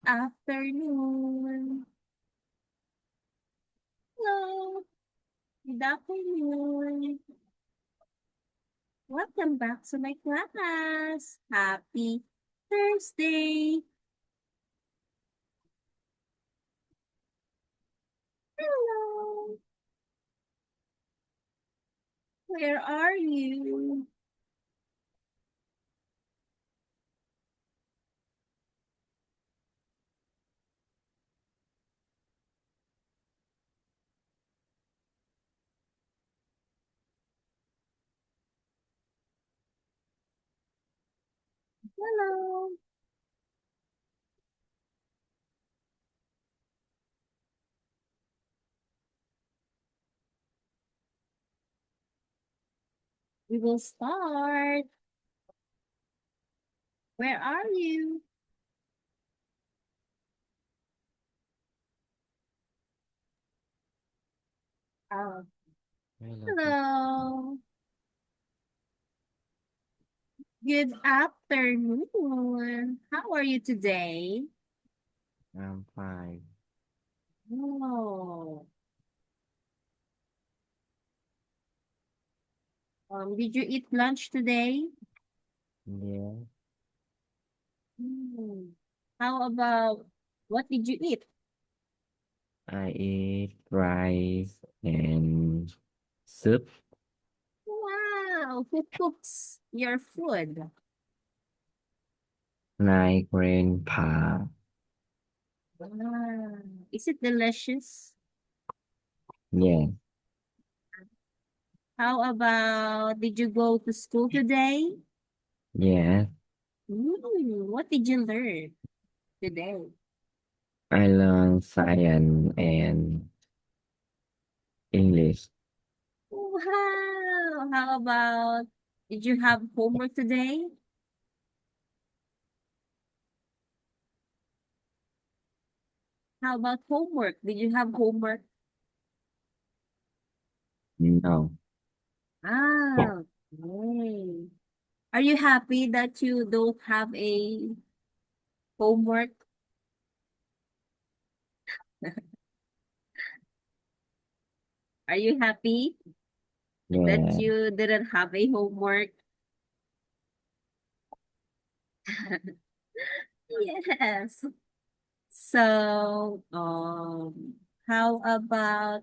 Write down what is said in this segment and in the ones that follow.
afternoon. Hello. Good afternoon. Welcome back to my class. Happy Thursday. Hello. Where are you? Hello. We will start. Where are you? Oh, Hello, hello. Good afternoon. How are you today? I'm fine. Oh, did you eat lunch today? Yeah, Hmm. How about what did you eat? I eat rice and soup. Wow, who cooks your food? My grandpa. Wow. Is it delicious? Yeah, How about did you go to school today? yeah. What did you learn today? I learn science and English. Wow. How about did you have homework today? How about homework? Did you have homework? No, Ah, okay. Are you happy that you don't have a homework? Are you happy that yeah, you didn't have a homework? Yes. So, how about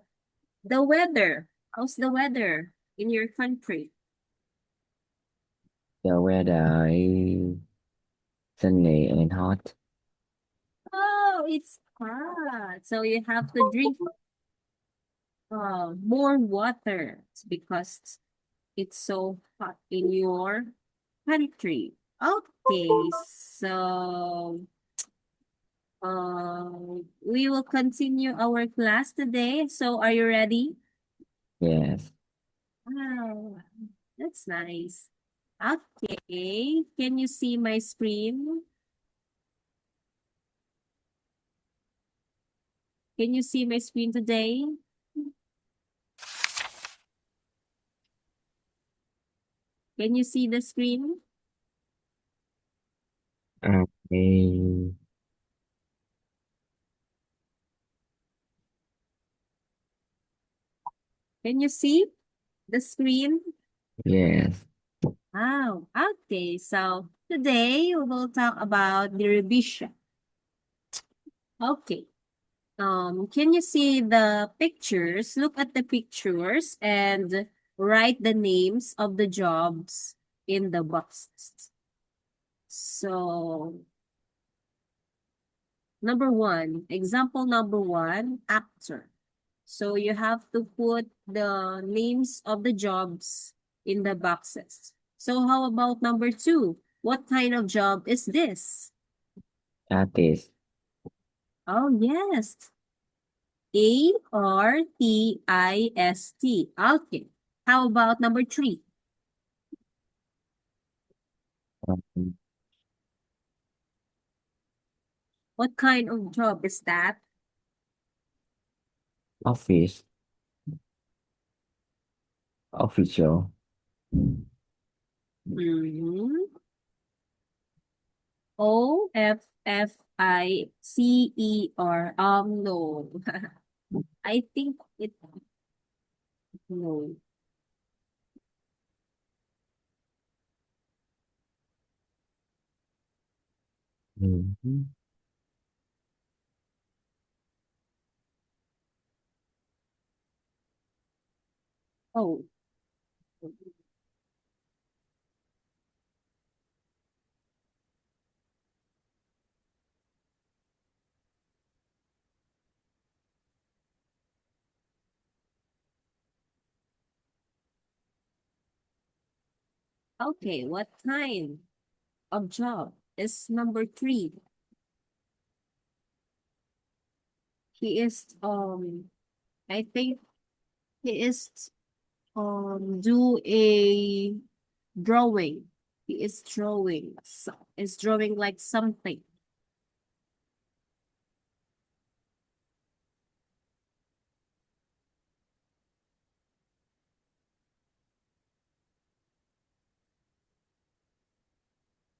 the weather? How's the weather in your country? the weather is sunny and hot. Oh, it's hot. So you have to drink more water because it's so hot in your country. Okay, so we will continue our class today. So are you ready? Yes, Wow, that's nice. Okay, can you see my screen? Can you see my screen today? Can you see the screen? I, Can you see the screen? yes, Wow, okay. So today we will talk about the revision. Okay. Can you see the pictures? Look at the pictures and write the names of the jobs in the boxes. So, number one, example number one, actor. So you have to put the names of the jobs in the boxes. So how about number two? What kind of job is this? artist. Oh, yes. Artist. Okay. How about number three? Um, What kind of job is that? office, official. Mhm. Officer. No. I think it no. Mhm. Oh, okay. What kind of job is number three? He is I think he is do a drawing. He is drawing. Is drawing like something.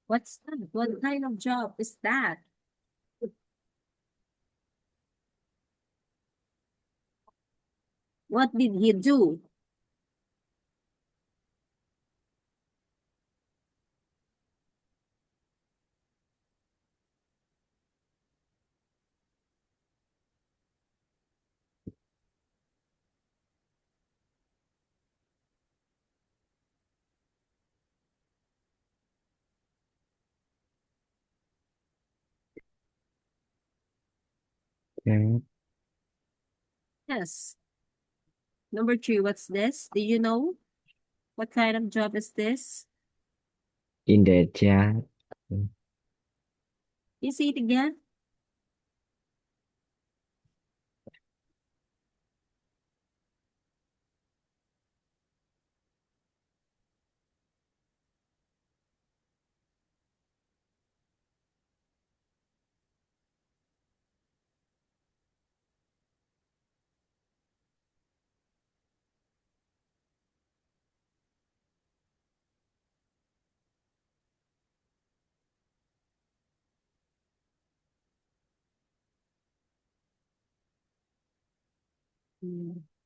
What's that? What kind of job is that? What did he do? Okay. Yes. Number three, what's this? Do you know? What kind of job is this? In the chat. You say it again?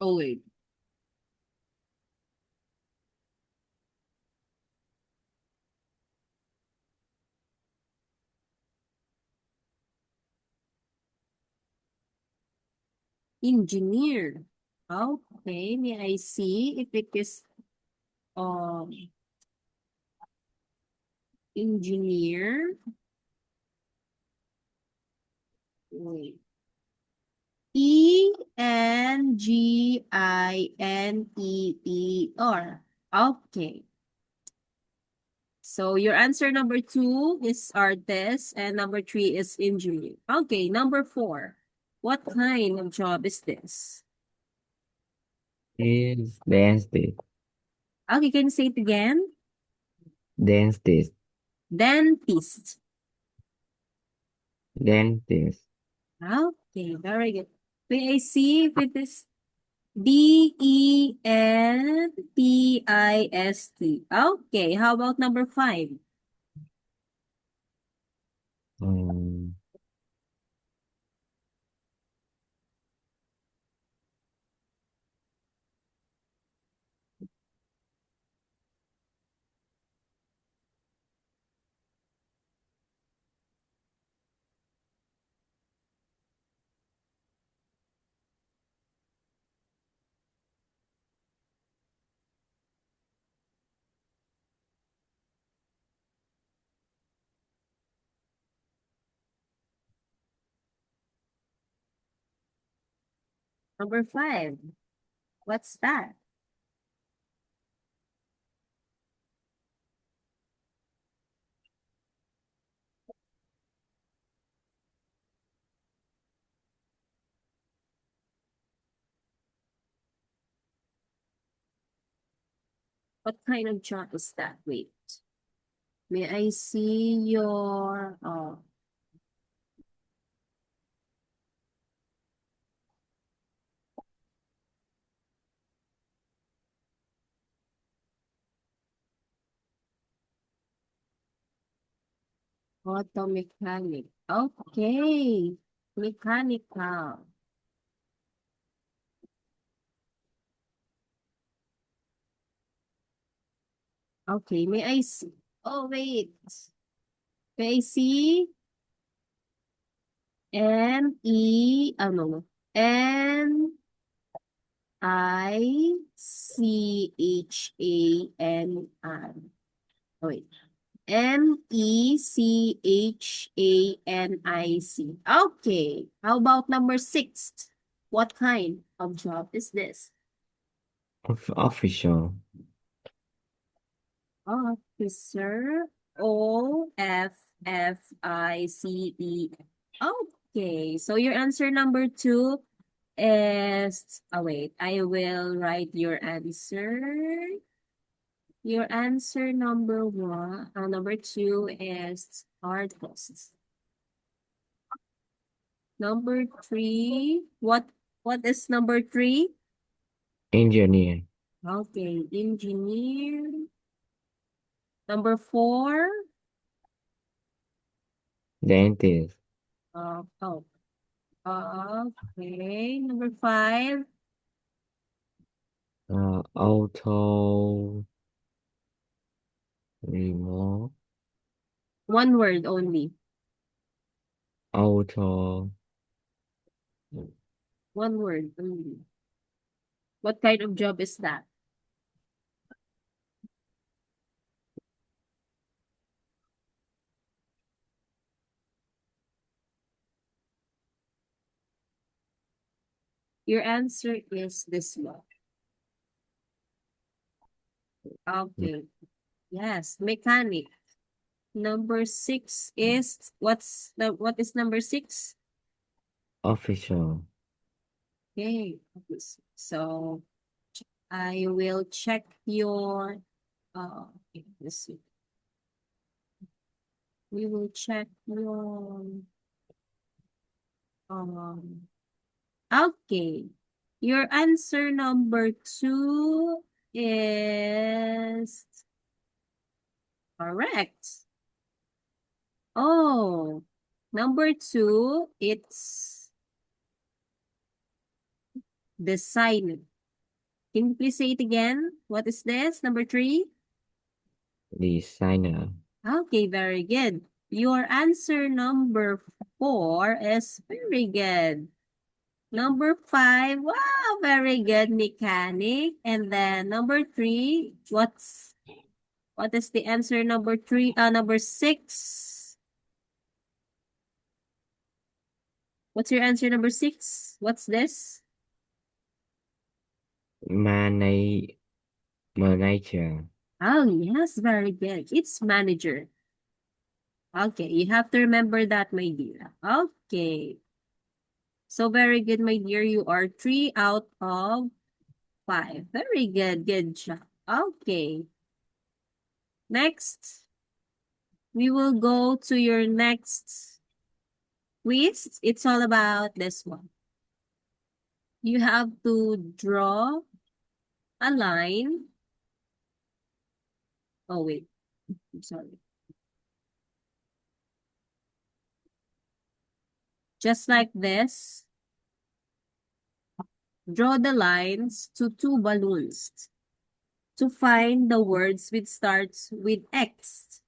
Oh, wait. Engineer. Okay, may I see if it is um engineer? Wait. Engineer. Okay. So your answer number two is artist and number three is engineer. Okay, number four. What kind of job is this? Is dentist. Okay, can you say it again? Dentist. Dentist. Dentist. Okay, very good. May I see if it is Dentist? Okay, how about number five? Um, Number five. What's that? What kind of job is that? Wait. May I see your Auto mechanic. Okay. Mechanical. Okay, may I see? Oh, wait. May I see? No. Mechani. Oh, wait. Mechanic. Okay. How about number 6? What kind of job is this? Official. Officer. Office. Okay. So your answer number 2 is, oh wait, I will write your answer. Your answer number 2 is artist. Number 3, what is number 3? Engineer. Okay, engineer. Number 4, Dentist. oh, okay. Number 5, Auto remote. one word only. Auto One word only. What kind of job is that? Your answer is this one. Okay. Yes, mechanic. Number 6 is, what is number 6? official. Okay. So I will check your okay, let's see. We will check your um okay. Your answer number 2 is correct. Oh, number 2, it's design. Can you please say it again? What is this? Number 3? Designer. Okay, very good. Your answer number 4 is very good. Number 5, wow, very good, mechanic. And then number 3, what is the answer number 3? Number 6. What's your answer number 6? What's this? Mana- Manager. Oh, yes, very good. It's manager. Okay, you have to remember that, my dear. Okay. So very good, my dear. You are 3 out of 5. Very good. Good job. Okay. Next, we will go to your next quiz. It's all about this one. You have to draw a line. Oh, wait. I'm sorry. Just like this. Draw the lines to 2 balloons to find the words which starts with X.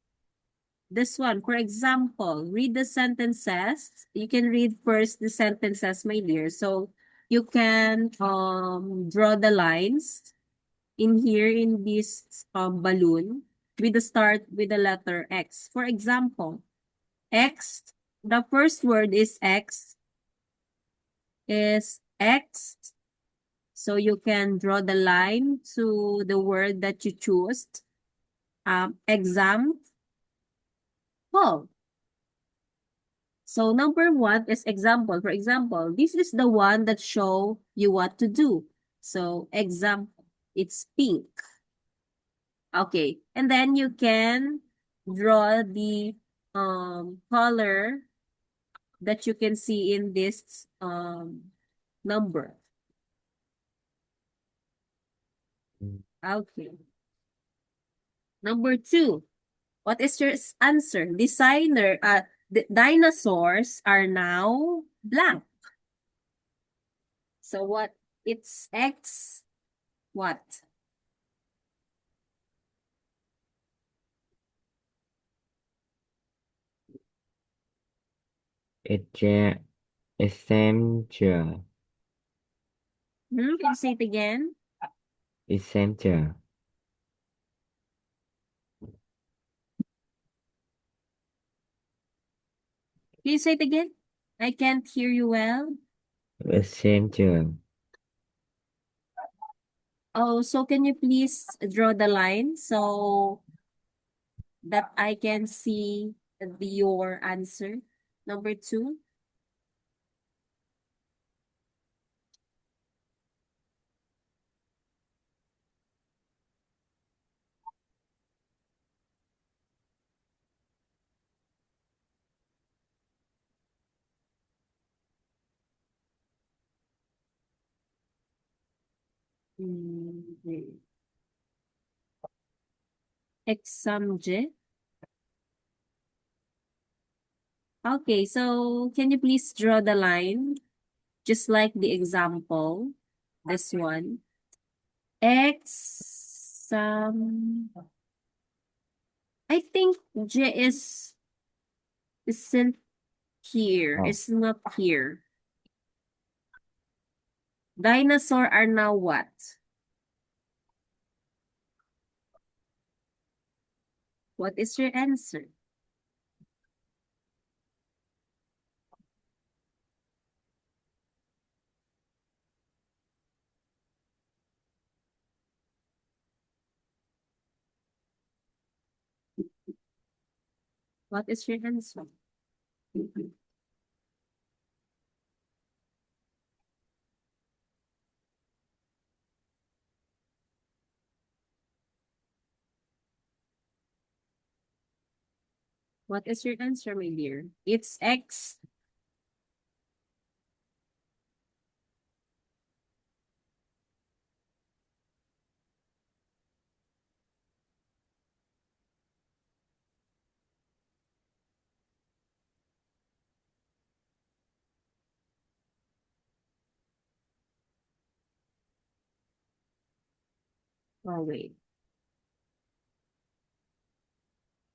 This one, for example, read the sentences. You can read first the sentences, my dear. So you can draw the lines in here in this balloon with the start with the letter X. For example, X, the first word is X. So you can draw the line to the word that you choose. Example. So number 1 is example. For example, this is the one that show you what to do. So example, it's pink. Okay, and then you can draw the color that you can see in this number. Okay. Number 2. What is your answer? The dinosaurs are now blank. So what? It's X what? It's essential. Can you say it again? Essential. Can you say it again? I can't hear you well. Essential. Oh, so can you please draw the line so that I can see your answer? Number two. Mm, Examje. Okay, so can you please draw the line? Just like the example, this one. I think J isn't here. Oh, It's not here. Dinosaur are now what? What is your answer? What is your answer? What is your answer, my dear? It's X. Oh, wait.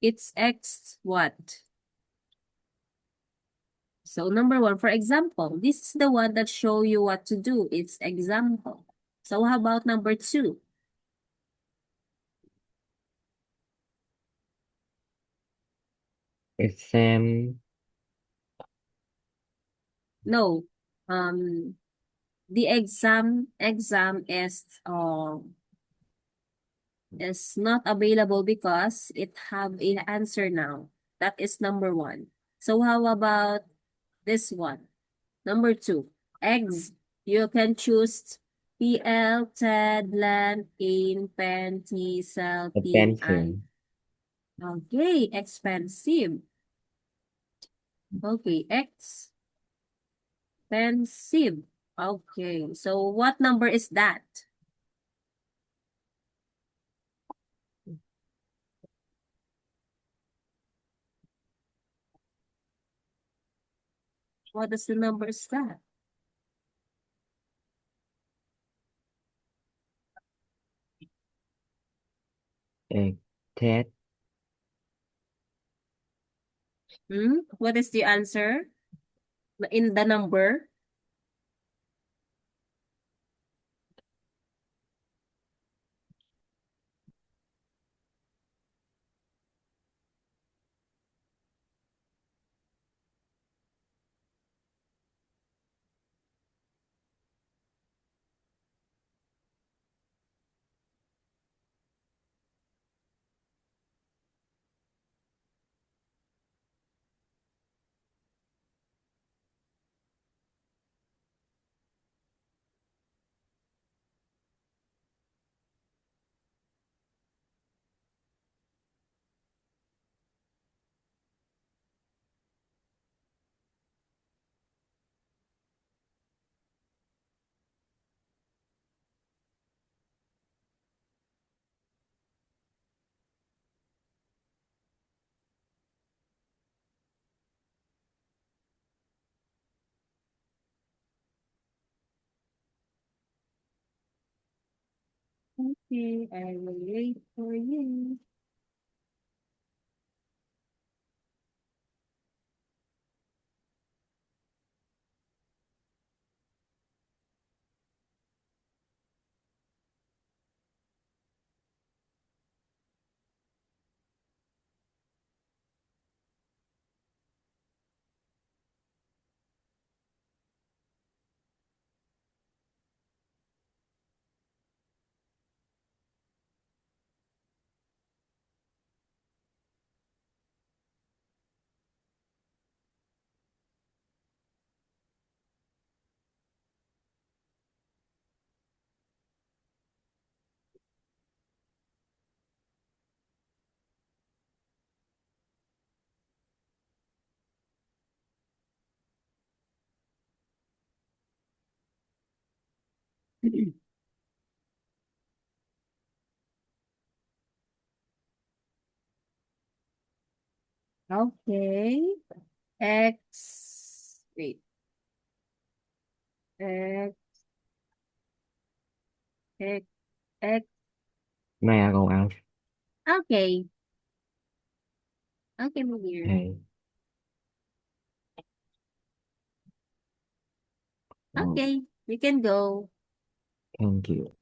It's X what? So number one, for example, this is the one that show you what to do. It's example. So how about number two? exam. No. The exam is not available because it have an answer now. That is number one. So how about this one? Number two, eggs. You can choose PL, TED, LAN, AIM, PEN, T, cell, T, I. Attention. Okay, expensive. Okay, expensive. Okay, so what number is that? What is the number is that? Ted. What is the answer in the number? Okay, I will wait for you. Okay. Wait, X, X, X. Mẹ con ăn. Okay. Okay, my dear. Hey. Okay, you can go. Thank you.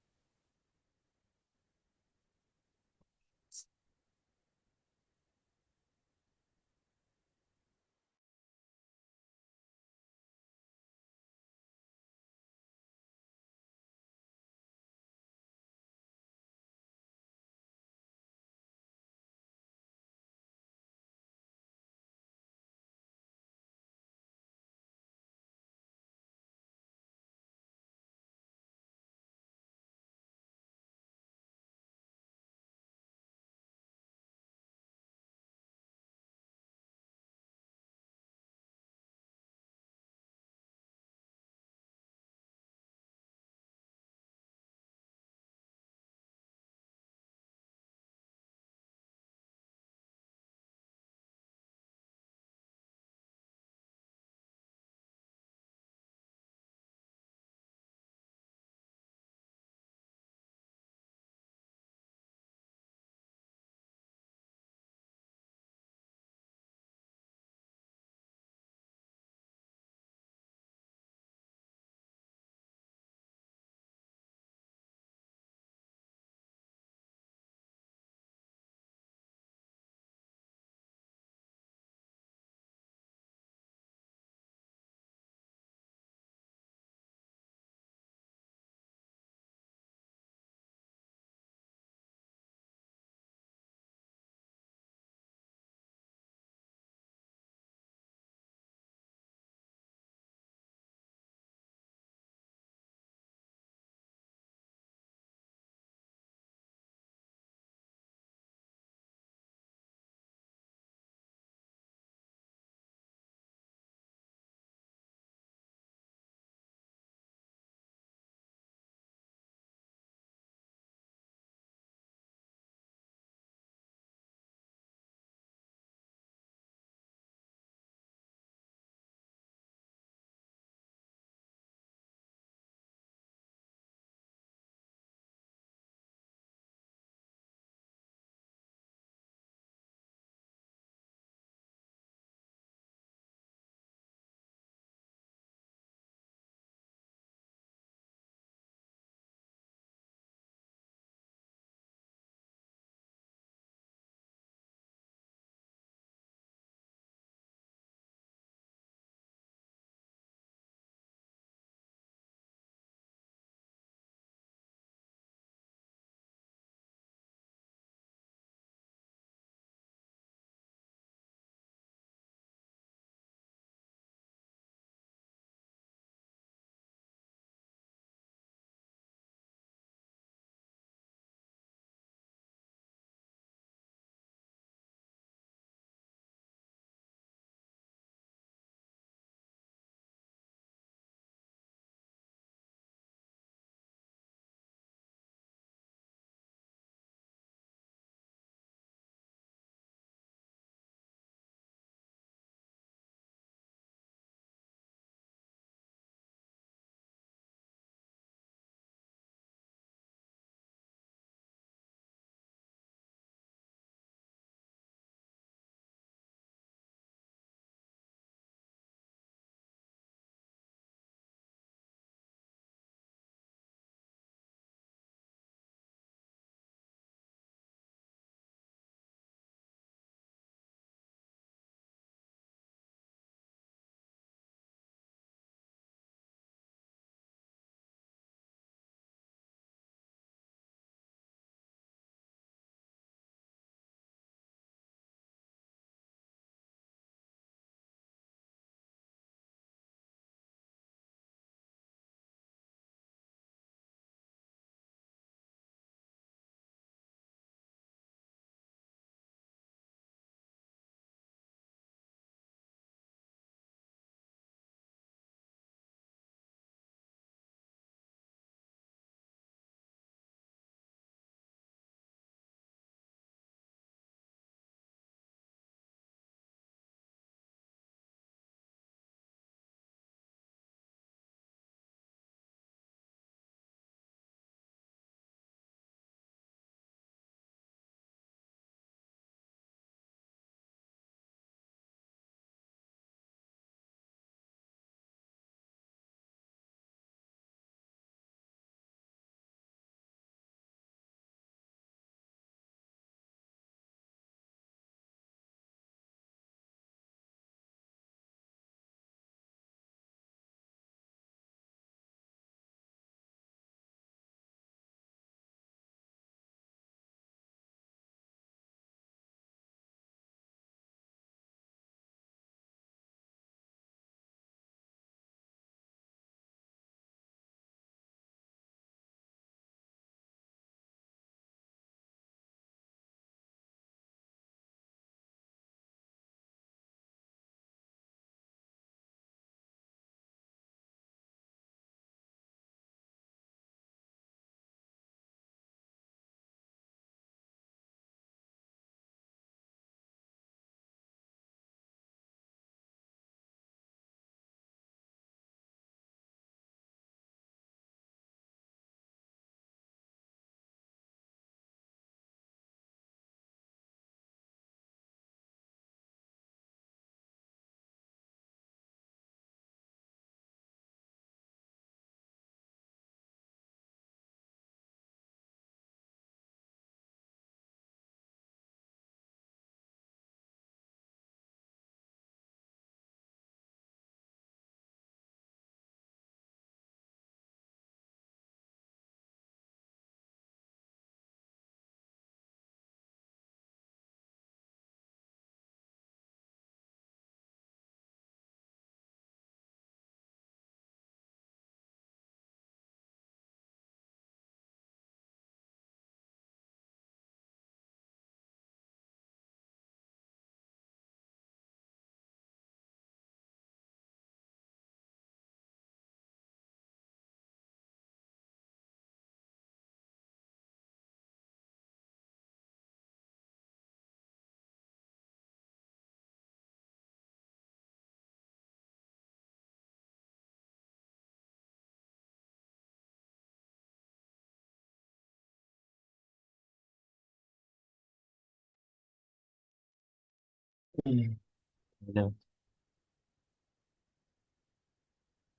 No.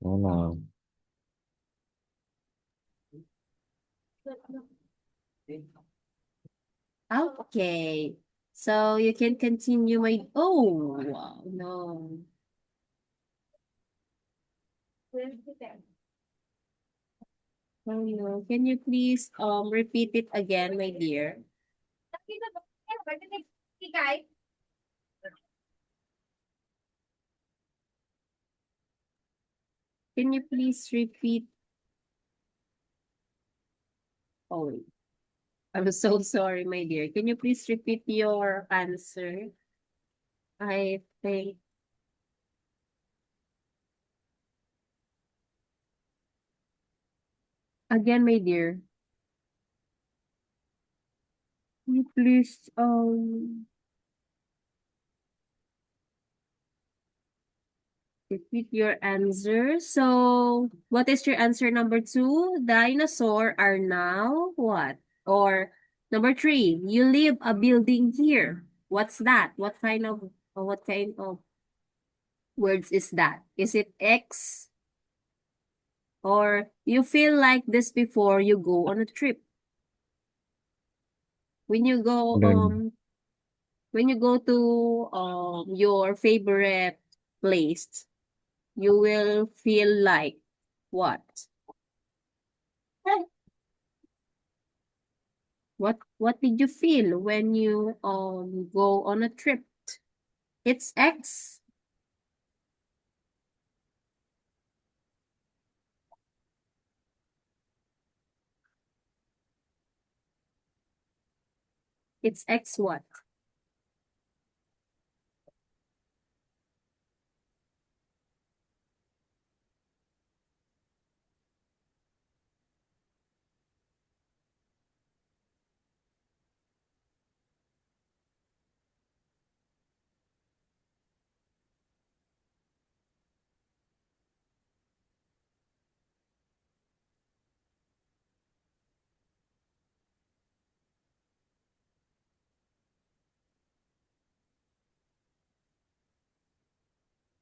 No, no. Okay. So you can continue my, oh, wow, no. Oh, no. Can you please repeat it again, my dear? Can you please repeat? Oh, I'm so sorry, my dear. Can you please repeat your answer? I think again, my dear. Can you please repeat your answer? So, what is your answer number two? Dinosaur are now what? Or number three, you live a building here. What's that? What kind of words is that? Is it X? Or you feel like this before you go on a trip? When you go Don't, to your favorite place, you will feel like what? What did you feel when you go on a trip? It's X. It's X what?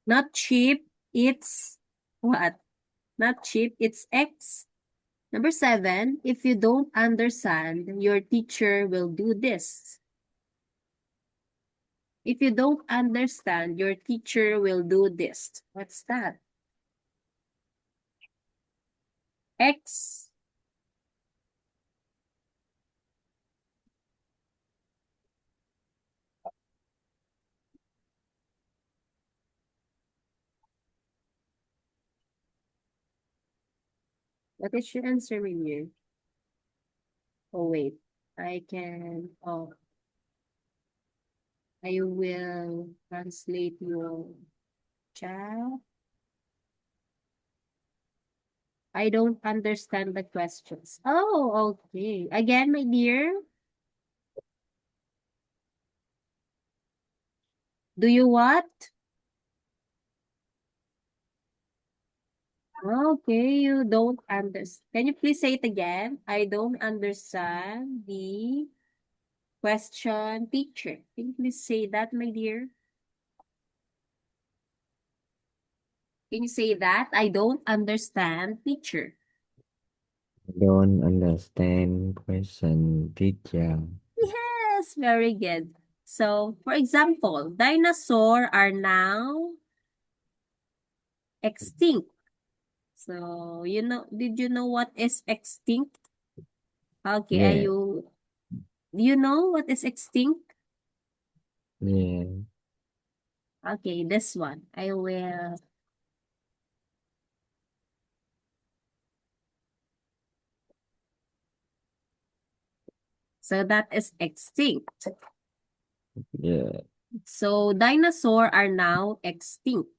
Not cheap, it's what? Not cheap, it's X. Number seven, if you don't understand, your teacher will do this. If you don't understand, your teacher will do this. What's that? X. What is your answer, Mimir? Oh, wait. I will translate your chat. I don't understand the questions. Oh, okay. Again, my dear, do you what? Okay, you don't understand. Can you please say it again? I don't understand the question, teacher. Can you please say that, my dear? Can you say that? I don't understand, teacher. don't understand question, teacher. Yes, very good. So, for example, dinosaurs are now extinct. So, did you know what is extinct? Okay, Yeah, do you know what is extinct? yeah. Okay, this one. So that is extinct. Yeah, So dinosaurs are now extinct.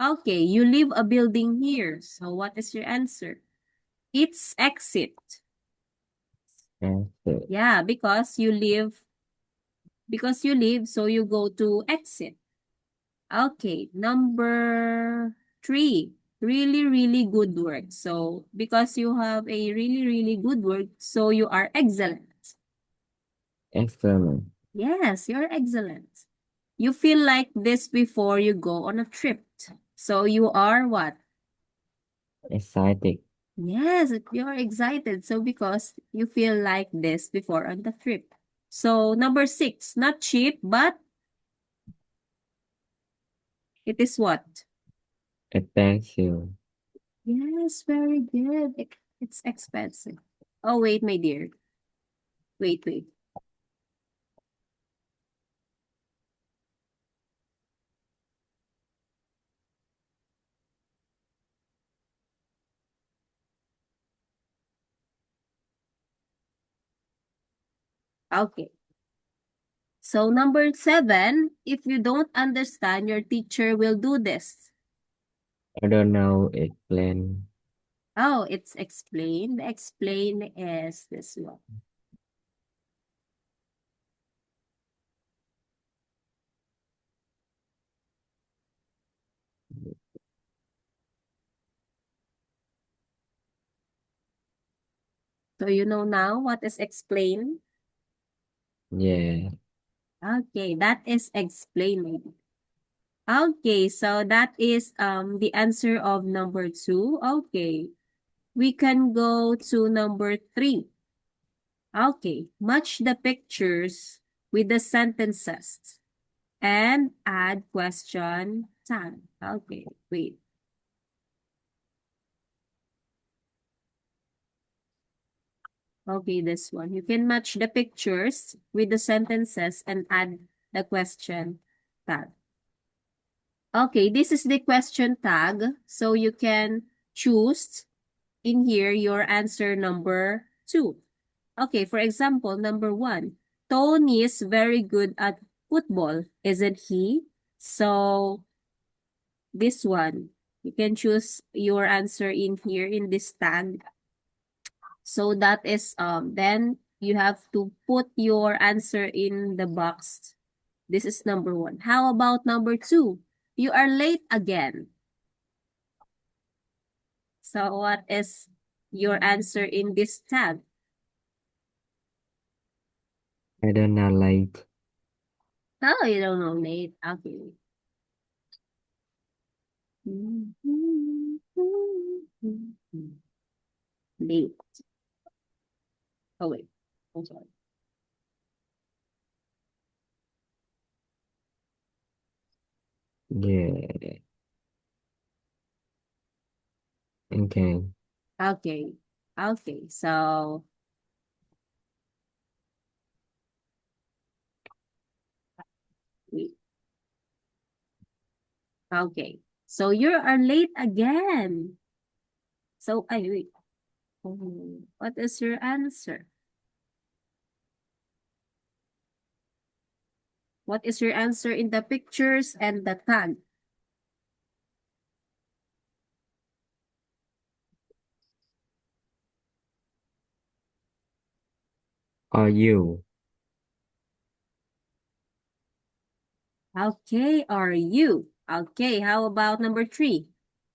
Okay, you leave a building here. So what is your answer? It's exit. that's it. Yeah, because you live, so you go to exit. Okay, number three. Really, really good work. So because you have a really, really good work, so you are excellent. Excellent. Yes, you're excellent. You feel like this before you go on a trip. So you are what? Excited. Yes, you're excited. So because you feel like this before on the trip. So number 6, not cheap, but it is what? Expensive. Yes, very good. It's expensive. Oh, wait, my dear. Wait, wait. Okay. So number 7, if you don't understand, your teacher will do this. I don't know. Explain. Oh, it's explain. The explain is this one. So you know now what is explain? Yeah. Okay, that is explaining. Okay, so that is the answer of number 2. Okay. We can go to number 3. Okay, match the pictures with the sentences and add question tag. Okay, wait. Okay, this one. You can match the pictures with the sentences and add the question tag. Okay, this is the question tag. So you can choose in here your answer number 2. Okay, for example, number 1. Tony is very good at football, isn't he? So this one, you can choose your answer in here in this tag. So that is then you have to put your answer in the box. This is number 1. How about number 2? You are late again. So what is your answer in this tag? I don't know. Like. Oh, you don't know late. Okay. Late. Oh wait. I'm sorry. Yeah. Okay. Okay. Okay. So wait. Okay. So you are late again. So I wait. What is your answer? What is your answer in the pictures and the tag? Are you? Okay, are you? Okay, how about number 3?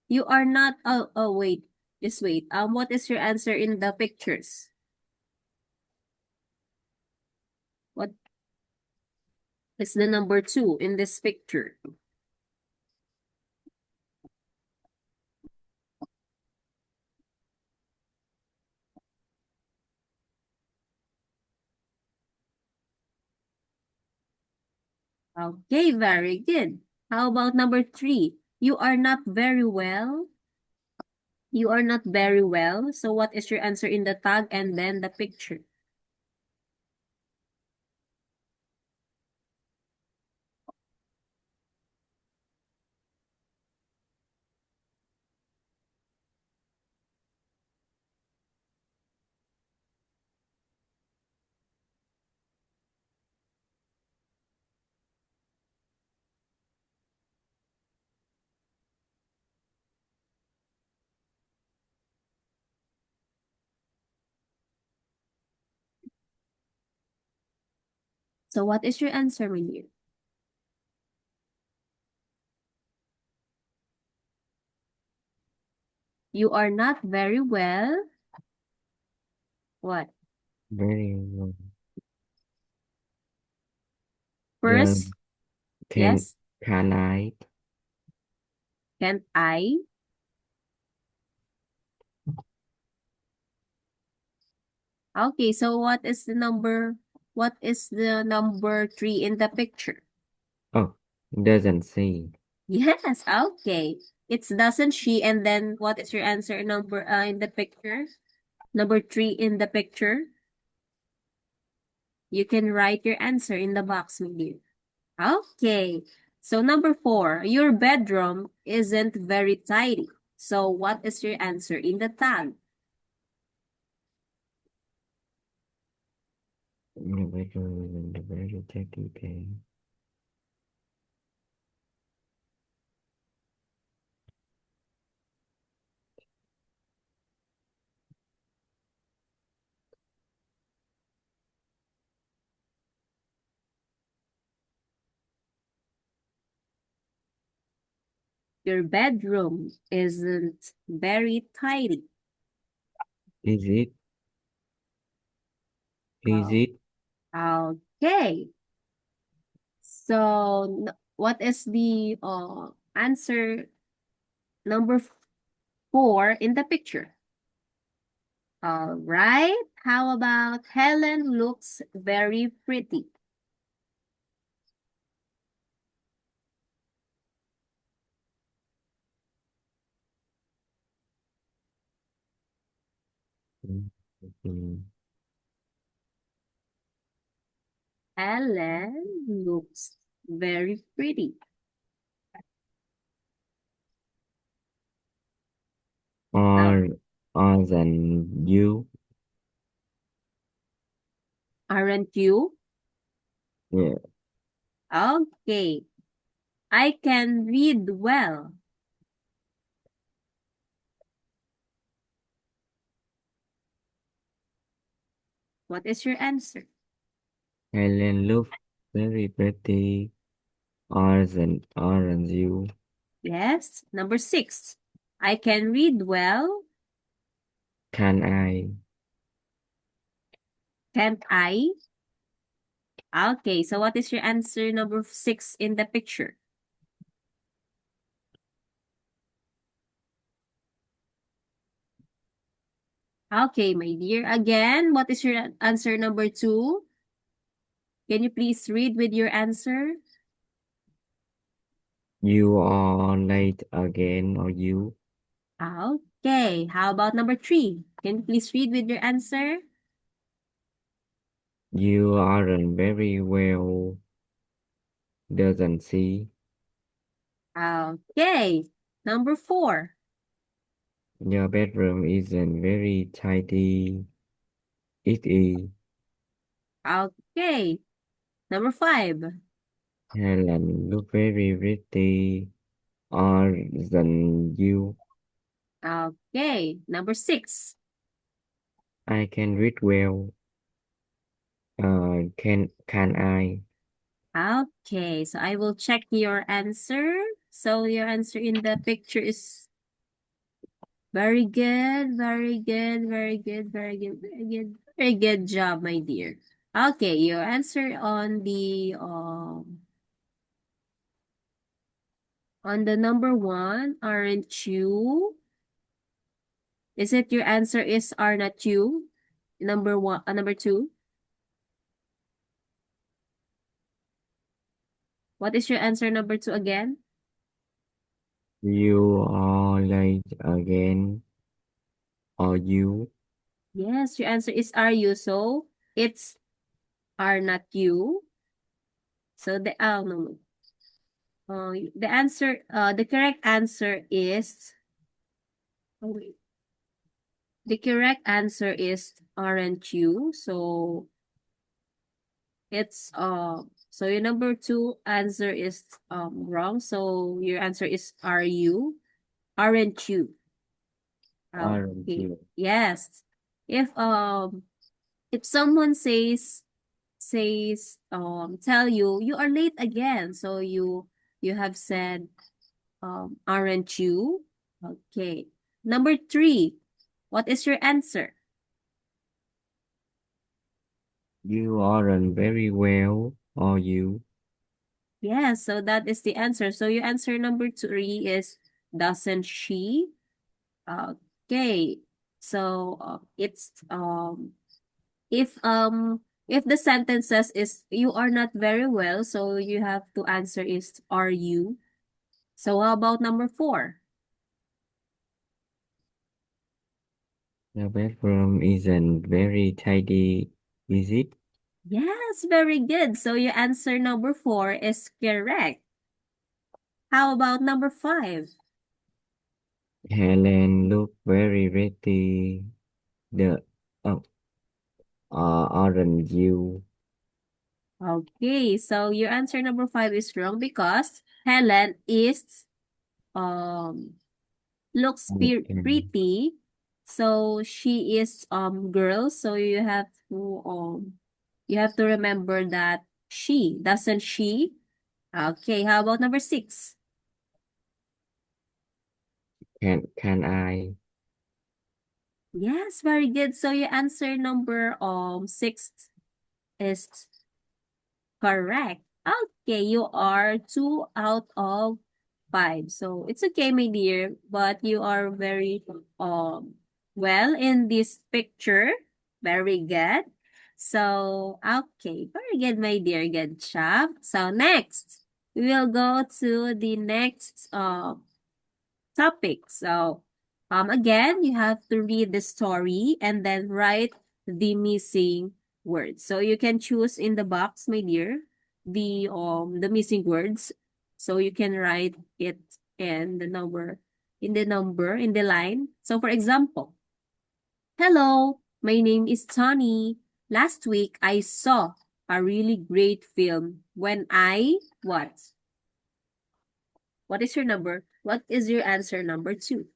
You are not, oh, wait. Just wait. What is your answer in the pictures? What is the number 2 in this picture? Okay, very good. How about number 3? You are not very well. You are not very well. So what is your answer in the tag and then the picture? So what is your answer, my dear? You are not very well. What? Very well. You are First, Can Yes, can I? can't I? Okay, so what is the number three in the picture? Oh, doesn't see. Yes, okay. It's doesn't she, and then what is your answer number in the picture? Number three in the picture. You can write your answer in the box with you. Okay. So number four, your bedroom isn't very tidy. So what is your answer in the tag? The bedroom is in the very technical. Your bedroom isn't very tidy. Is it? Is Oh, it? okay. So what is the answer number four in the picture? All right. How about Helen looks very pretty? Mm. Helen looks very pretty. Uh, Or than you? aren't you? Yeah. Okay. I can read well. What is your answer? Helen looks very pretty. Aren't you? Yes. Number six. I can read well. Can I? Can't I? Okay. So what is your answer number six in the picture? Okay, my dear. Again, what is your answer number two? Can you please read with your answer? You are late again, or you? Okay. How about number three? Can you please read with your answer? You aren't very well. Doesn't see. Okay. Number four. Your bedroom isn't very tidy. It is. Okay. Number five. Helen look very pretty. Aren't you? Okay. Number six. I can read well. Can I? Okay. So I will check your answer. So your answer in the picture is very good, very good, very good, very good, very good, very good job, my dear. Okay, your answer on the number one, aren't you? Is it your answer is are not you? Number one, number two. What is your answer number two again? You are late again. Are you? Yes, your answer is are you. So it's are not you. So the no, no. The correct answer is oh, wait. The correct answer is aren't you. So it's so your number two answer is wrong. So your answer is are you? Aren't you? Aren't Okay. you? Yes. If if someone tell you you are late again, so you have said aren't you? Okay. Number three. What is your answer? You aren't very well. Are you? Yes, so that is the answer. So your answer number 3 is doesn't she? Okay. So it's if the sentences is you are not very well, so you have to answer is are you? So how about number 4? The bedroom isn't very tidy, is it? Yes, very good. So your answer number 4 is correct. How about number 5? Helen looked very ready. The oh, aren't you? Okay, so your answer number 5 is wrong because Helen is um looks Okay. pretty. So she is girl, so you have to remember that she, doesn't she? Okay, how about number 6? Can I? Yes, very good. So your answer number 6 is correct. Okay, you are 2 out of 5. So it's okay, my dear, but you are very well in this picture. Very good. So okay, very good, my dear. Good job. So next, we will go to the next topic. So again, you have to read the story and then write the missing words. So you can choose in the box, my dear, the missing words. So you can write it in in the line. So for example, hello, my name is Tony. Last week I saw a really great film when I what? What is your number? What is your answer number 2?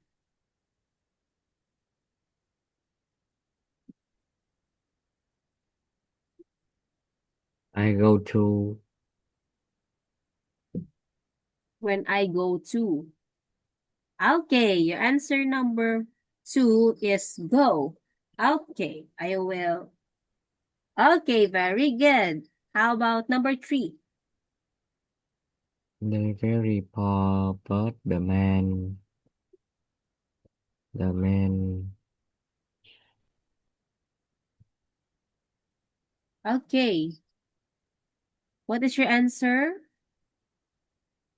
I go to When I go to. Okay, your answer number 2 is go. Okay, I will. Okay, very good. How about number 3? the very poor, but the man, Okay, what is your answer?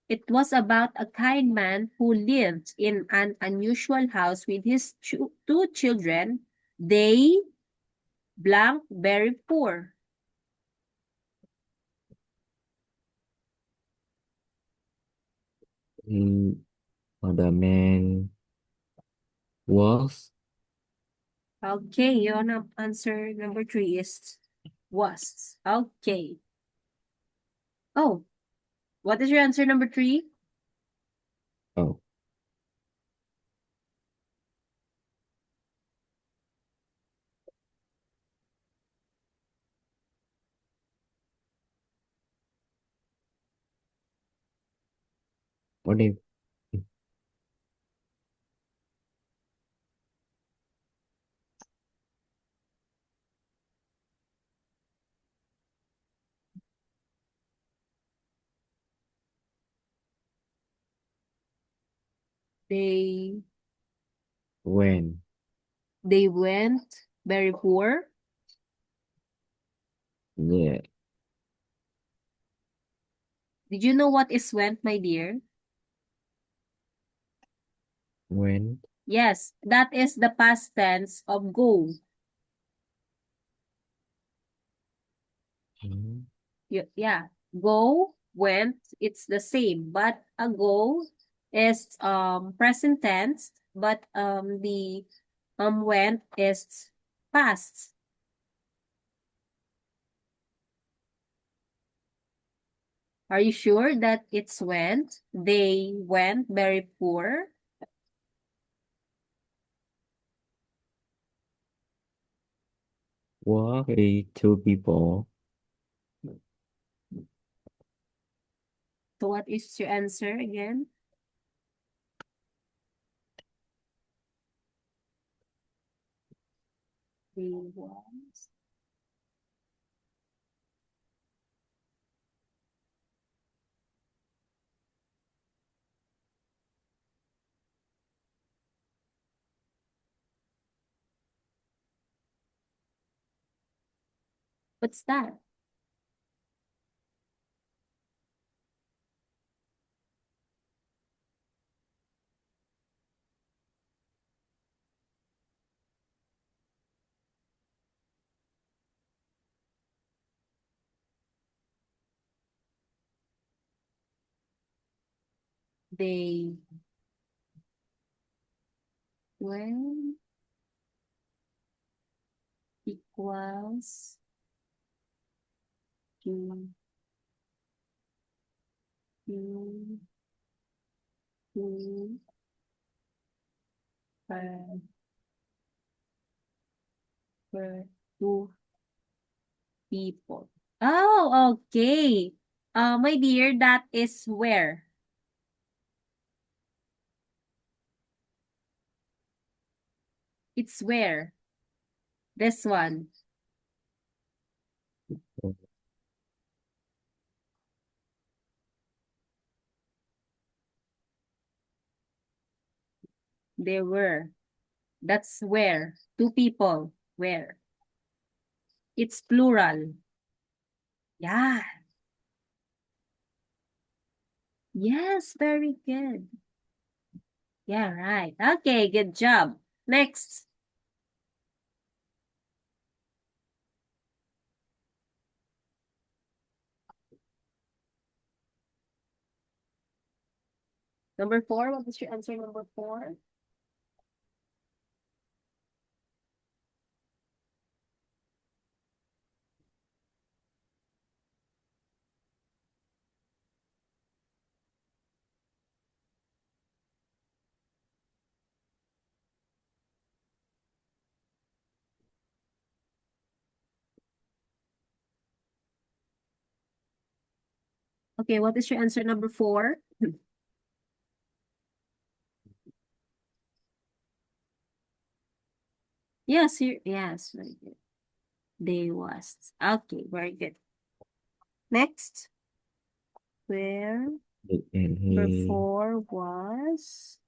It was about a kind man who lived in an unusual house with his 2 children. They blank very poor. he, the man was Okay, your answer number 3 is was. Okay. Oh, what is your answer number 3? oh, what if They when they went very poor. yeah Did you know what is went, my dear? when Yes, that is the past tense of go. hmm, Yeah, go, went, it's the same, but a go is present tense, but the went is past. Are you sure that it's went? They went very poor. what is two people So what is your answer again? They was. What's that? They when equals to to to per per two people. Oh, okay. My dear, that is where. It's where. This one. They were. That's where. Two people. Where? It's plural. Yeah. Yes, very good. Yeah, right. Okay, good job. Next. Number 4. What is your answer, number 4? Okay, what is your answer, number 4? Yes, yes, very good. They was. Okay, very good. Next. Where And number he 4 was.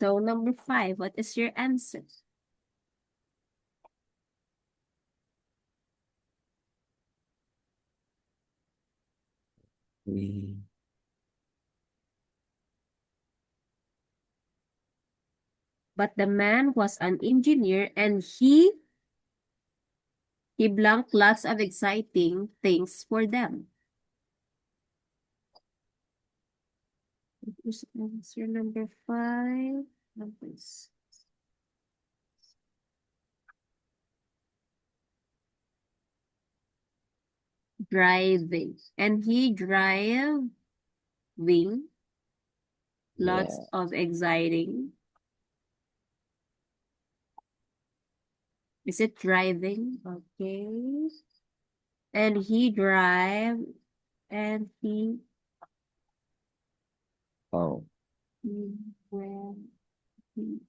So number 5, what is your answer? we But the man was an engineer and he blanked lots of exciting things for them. What is answer number 5? Numbers. Driving. And he driving lots yeah. of exciting. Is it driving? Okay. And he drive and Oh, he went he,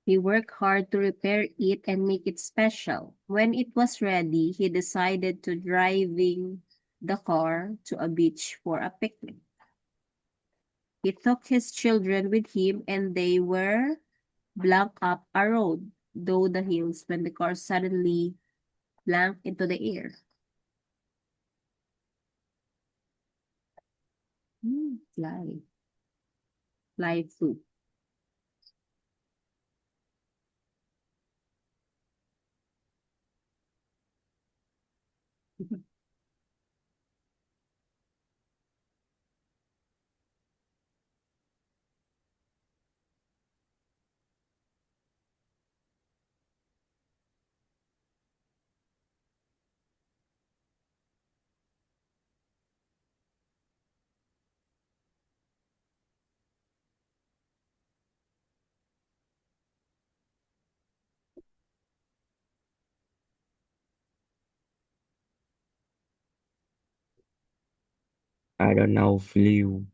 he worked hard to repair it and make it special. When it was ready, he decided to driving the car to a beach for a picnic. He took his children with him and they were blank up a road, though the hills, when the car suddenly blanked into the air. Fly. Fly flew. I don't know, flew.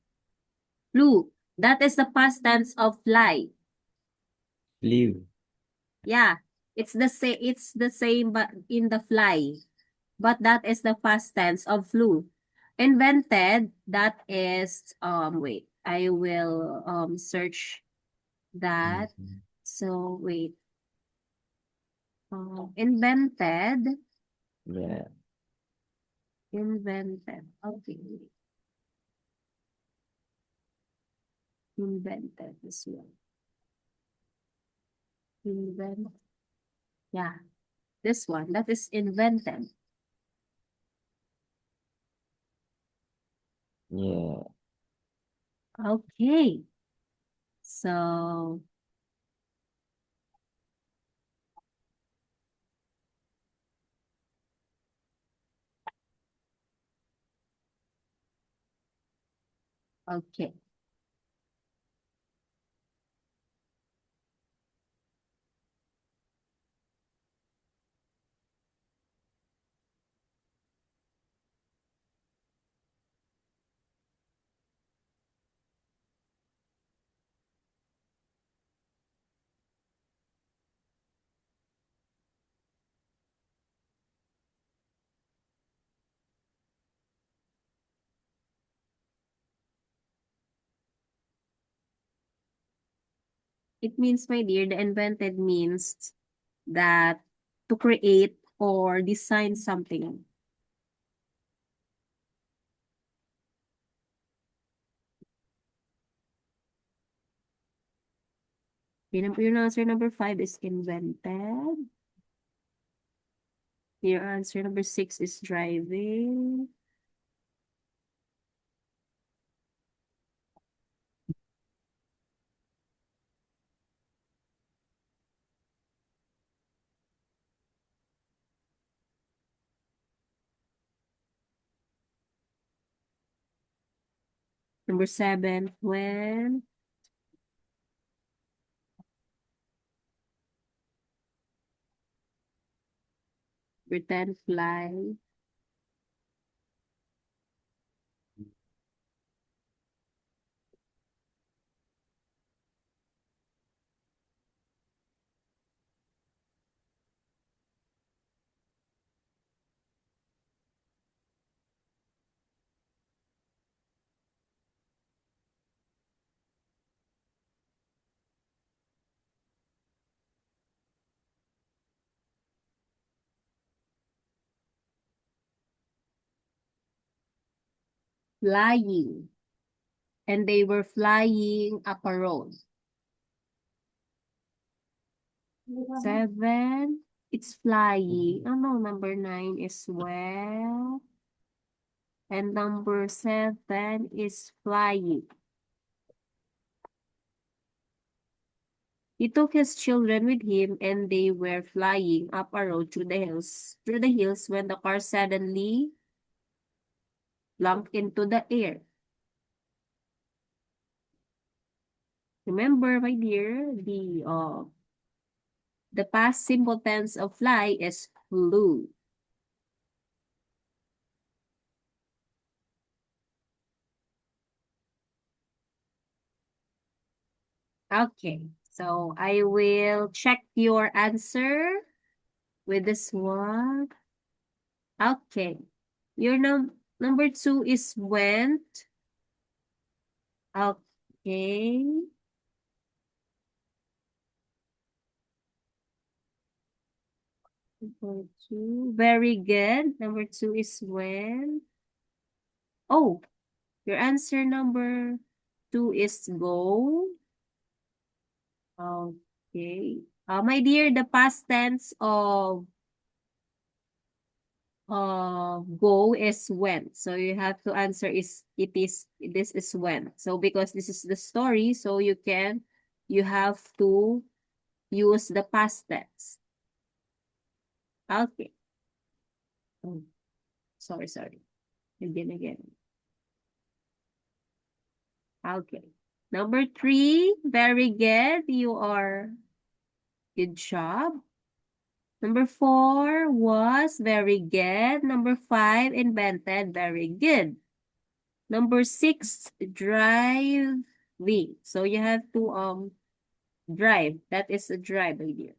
Flew. That is the past tense of fly. Flew. Yeah, it's the same but in the fly. But that is the past tense of flew. Invented, that is wait, I will search that. Mhm. So wait. Invented, Yeah. invented. Okay. Invented as well. Invent. Yeah, this one. That is invented. Yeah. Okay. So, okay. It means, my dear, the invented means that to create or design something. Your answer number 5 is invented. Your answer number 6 is driving. Number 7, when. Number 10, fly. Flying. And they were flying up a road. 7, it's flying. Oh no, number 9 is well. And number 7 is flying. He took his children with him and they were flying up a road through the hills when the car suddenly plunged into the air. Remember, my dear, the past simple tense of fly is flew. Okay, so I will check your answer with this one. Okay, your number 2 is went. Okay. Number 2. Very good. Number 2 is when. Oh, Your answer number 2 is go. Okay. My dear, the past tense of go is went. So you have to answer this is when. So because this is the story, so you have to use the past tense. Okay. Oh, sorry. Again. Okay. Number 3, very good. You are good job. Number 4 was very good. Number 5, invented, very good. Number 6, driving. So you have to drive. That is a drive idea.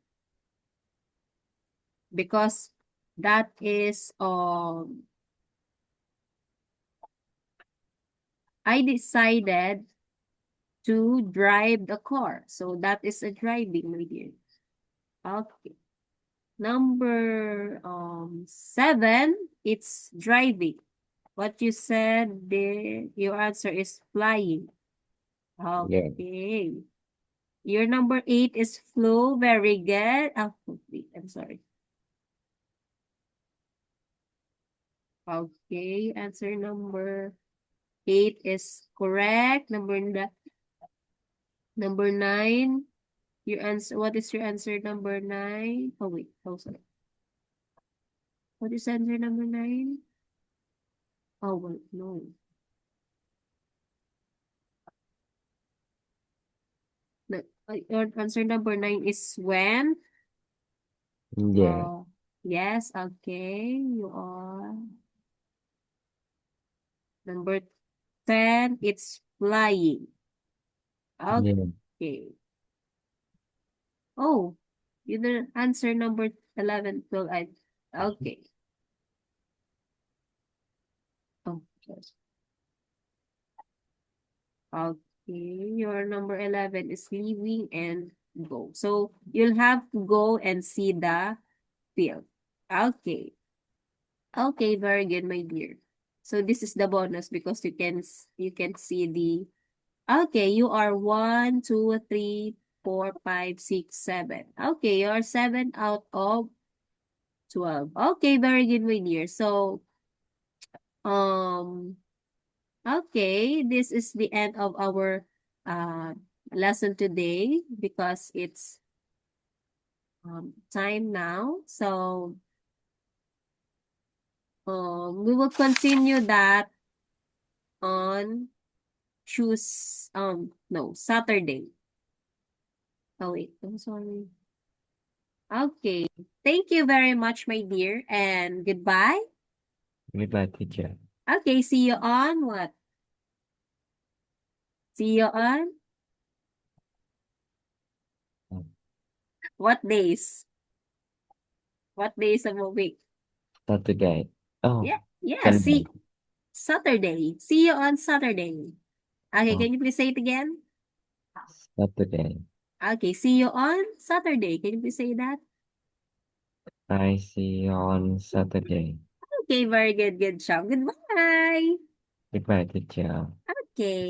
Because that is I decided to drive the car. So that is a driving idea. Okay. Number 7, it's driving. What you said, your answer is flying. Yeah. Okay. Your number 8 is flew. Very good. Oh, wait, I'm sorry. Okay, answer number 8 is correct. Number 9. Your answer. What is your answer number 9? Oh wait. Oh sorry. What is answer number 9? Oh wait, no. Your answer number 9 is when? Yeah. Yes, okay. You are. Number 10, it's flying. Yeah. Okay. Oh, you didn't answer number 11, 12. Okay. Oh, yes. Okay. Your number 11 is leaving and go. So you'll have to go and see the field. Okay. Okay, very good, my dear. So this is the bonus because you can see the. Okay, you are 1, 2, 3, 4, 5, 6, 7. Okay, you are 7 out of 12. Okay, very good, my dear. So, um, okay, this is the end of our uh lesson today because it's time now. So, we will continue that on Saturday. Oh wait, I'm sorry. Okay. Thank you very much, my dear, and goodbye. Goodbye, teacher. Okay, see you on what? See you on what days? What days of a week? Saturday. Oh, Yeah, Sunday. see Saturday. See you on Saturday. Okay, Oh, can you please say it again? Saturday. Okay, see you on Saturday. Can you please say that? I see you on Saturday. Okay, very good. Good job. Goodbye. Goodbye, teacher. Okay.